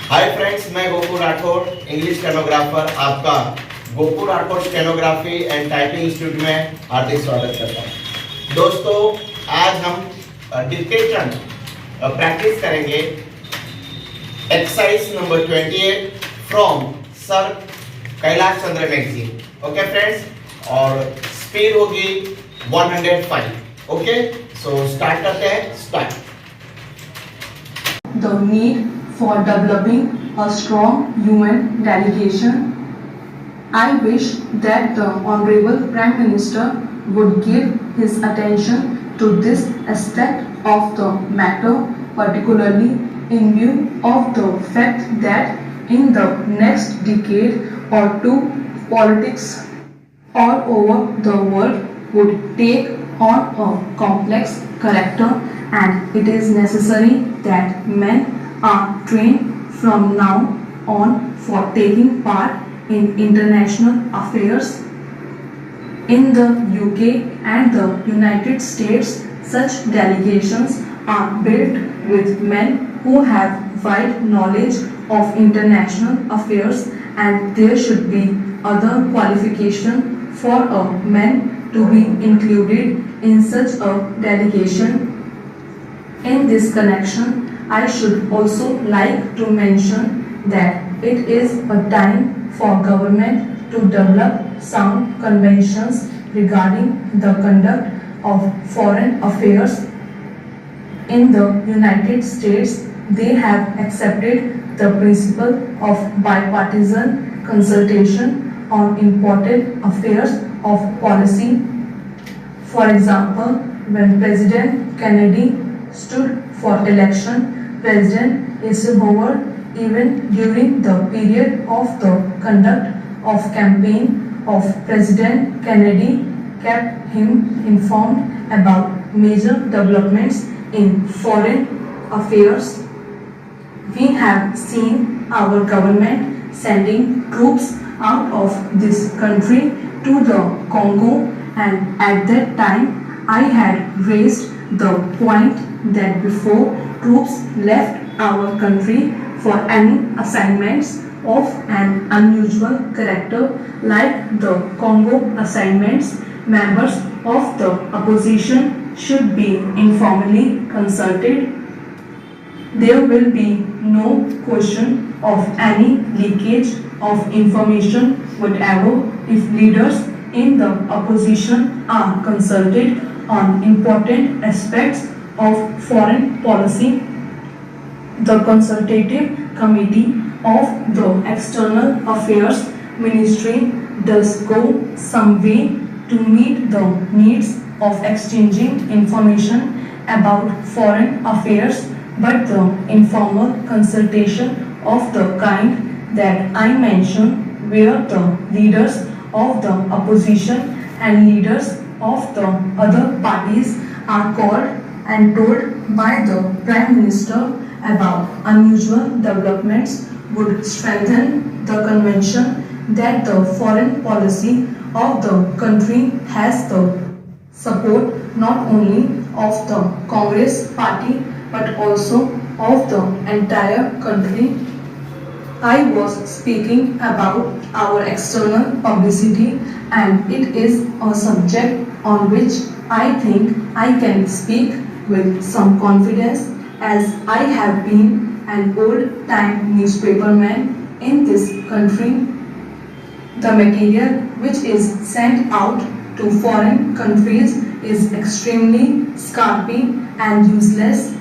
Hi friends, मैं Gokul Rathore English stenographer आपका Gokul Rathore stenography and typing institute में हार्दिक स्वागत करता हूं। दोस्तों, आज हम डिक्टेशन प्रैक्टिस करेंगे exercise number 28 from sir Kailash Chandra magazine. Okay friends, और स्पीड होगी 105। ओके, सो स्टार्ट करते हैं। Start. The need for developing a strong UN delegation. I wish that the Honorable Prime Minister would give his attention to this aspect of the matter, particularly in view of the fact that in the next decade or two, politics all over the world would take on a complex character, and it is necessary that men are trained from now on for taking part in international affairs. In the UK and the United States, such delegations are built with men who have wide knowledge of international affairs, and there should be other qualification for a man to be included in such a delegation. In this connection, I should also like to mention that it is a time for government to develop sound conventions regarding the conduct of foreign affairs. In the United States, they have accepted the principle of bipartisan consultation on important affairs of policy. For example, when President Kennedy stood for election, President Eisenhower, even during the period of the conduct of campaign of President Kennedy, kept him informed about major developments in foreign affairs. We have seen our government sending troops out of this country to the Congo, and at that time I had raised the point that before troops left our country for any assignments of an unusual character like the Congo assignments, members of the opposition should be informally consulted. There will be no question of any leakage of information whatever if leaders in the opposition are consulted on important aspects of foreign policy. The consultative committee of the External Affairs Ministry does go some way to meet the needs of exchanging information about foreign affairs, but the informal consultation of the kind that I mentioned, where the leaders of the opposition and leaders of the other parties are called and told by the Prime Minister about unusual developments, would strengthen the convention that the foreign policy of the country has the support not only of the Congress party but also of the entire country. I was speaking about our external publicity, and it is a subject on which I think I can speak with some confidence, as I have been an old-time newspaperman in this country. The material which is sent out to foreign countries is extremely scurvy and useless.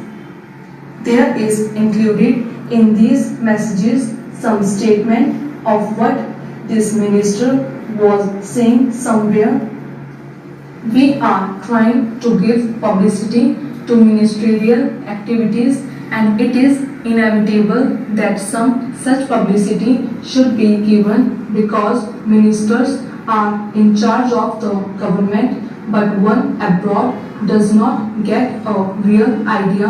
There is included in these messages some statement of what this minister was saying somewhere. We are trying to give publicity to ministerial activities, and it is inevitable that some such publicity should be given because ministers are in charge of the government, but one abroad does not get a real idea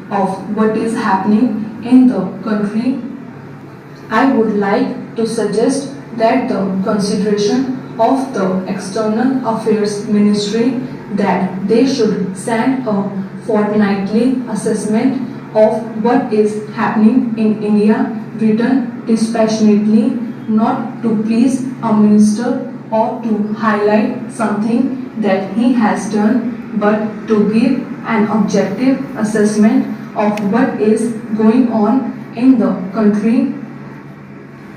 of what is happening in the country. I would like to suggest that the consideration of the External Affairs Ministry that they should send a fortnightly assessment of what is happening in India, written dispassionately, not to please a minister or to highlight something that he has done, but to give an objective assessment of what is going on in the country.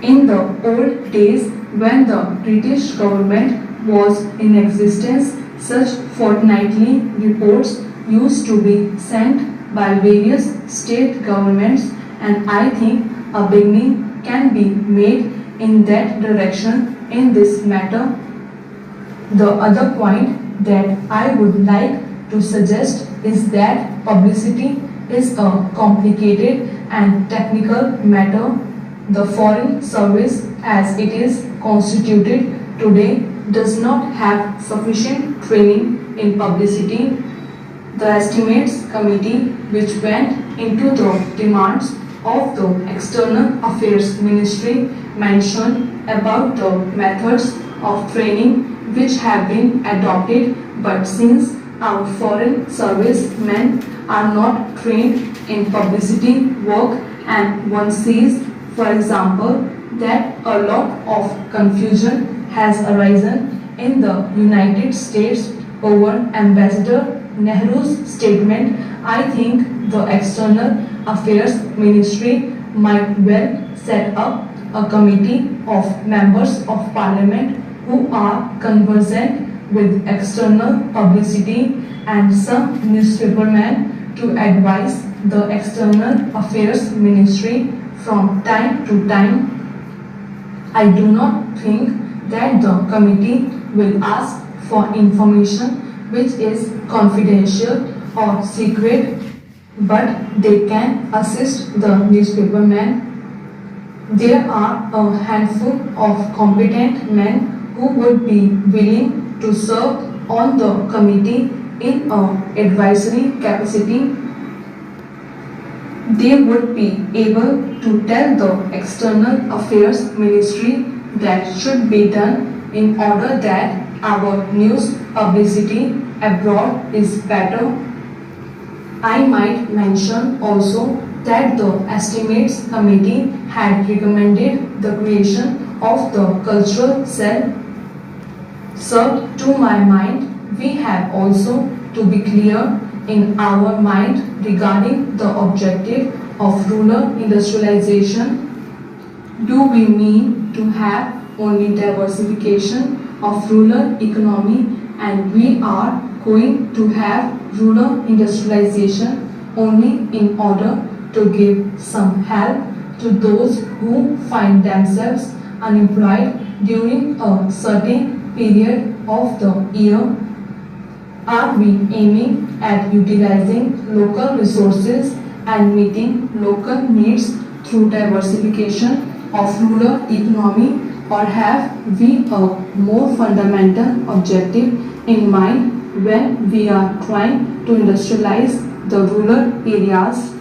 In the old days, when the British government was in existence, such fortnightly reports used to be sent by various state governments, and I think a beginning can be made in that direction in this matter. The other point that I would like to suggest is that publicity is a complicated and technical matter. The Foreign Service, as it is constituted today, does not have sufficient training in publicity. The Estimates Committee, which went into the demands of the External Affairs Ministry, mentioned about the methods of training which have been adopted, but since our foreign service men are not trained in publicity work, and one sees, for example, that a lot of confusion has arisen in the United States over Ambassador Nehru's statement, I think the External Affairs Ministry might well set up a committee of members of parliament who are conversant with external publicity and some newspapermen to advise the External Affairs Ministry from time to time. I do not think that the committee will ask for information which is confidential or secret, but they can assist the newspapermen. There are a handful of competent men who would be willing to serve on the committee in an advisory capacity. They would be able to tell the External Affairs Ministry that should be done in order that our news publicity abroad is better. I might mention also that the Estimates Committee had recommended the creation of the cultural cell. So, to my mind, we have also to be clear in our mind regarding the objective of rural industrialization. Do we mean to have only diversification of rural economy, and we are going to have rural industrialization only in order to give some help to those who find themselves unemployed during a certain period of the year? Are we aiming at utilizing local resources and meeting local needs through diversification of rural economy, or have we a more fundamental objective in mind when we are trying to industrialize the rural areas?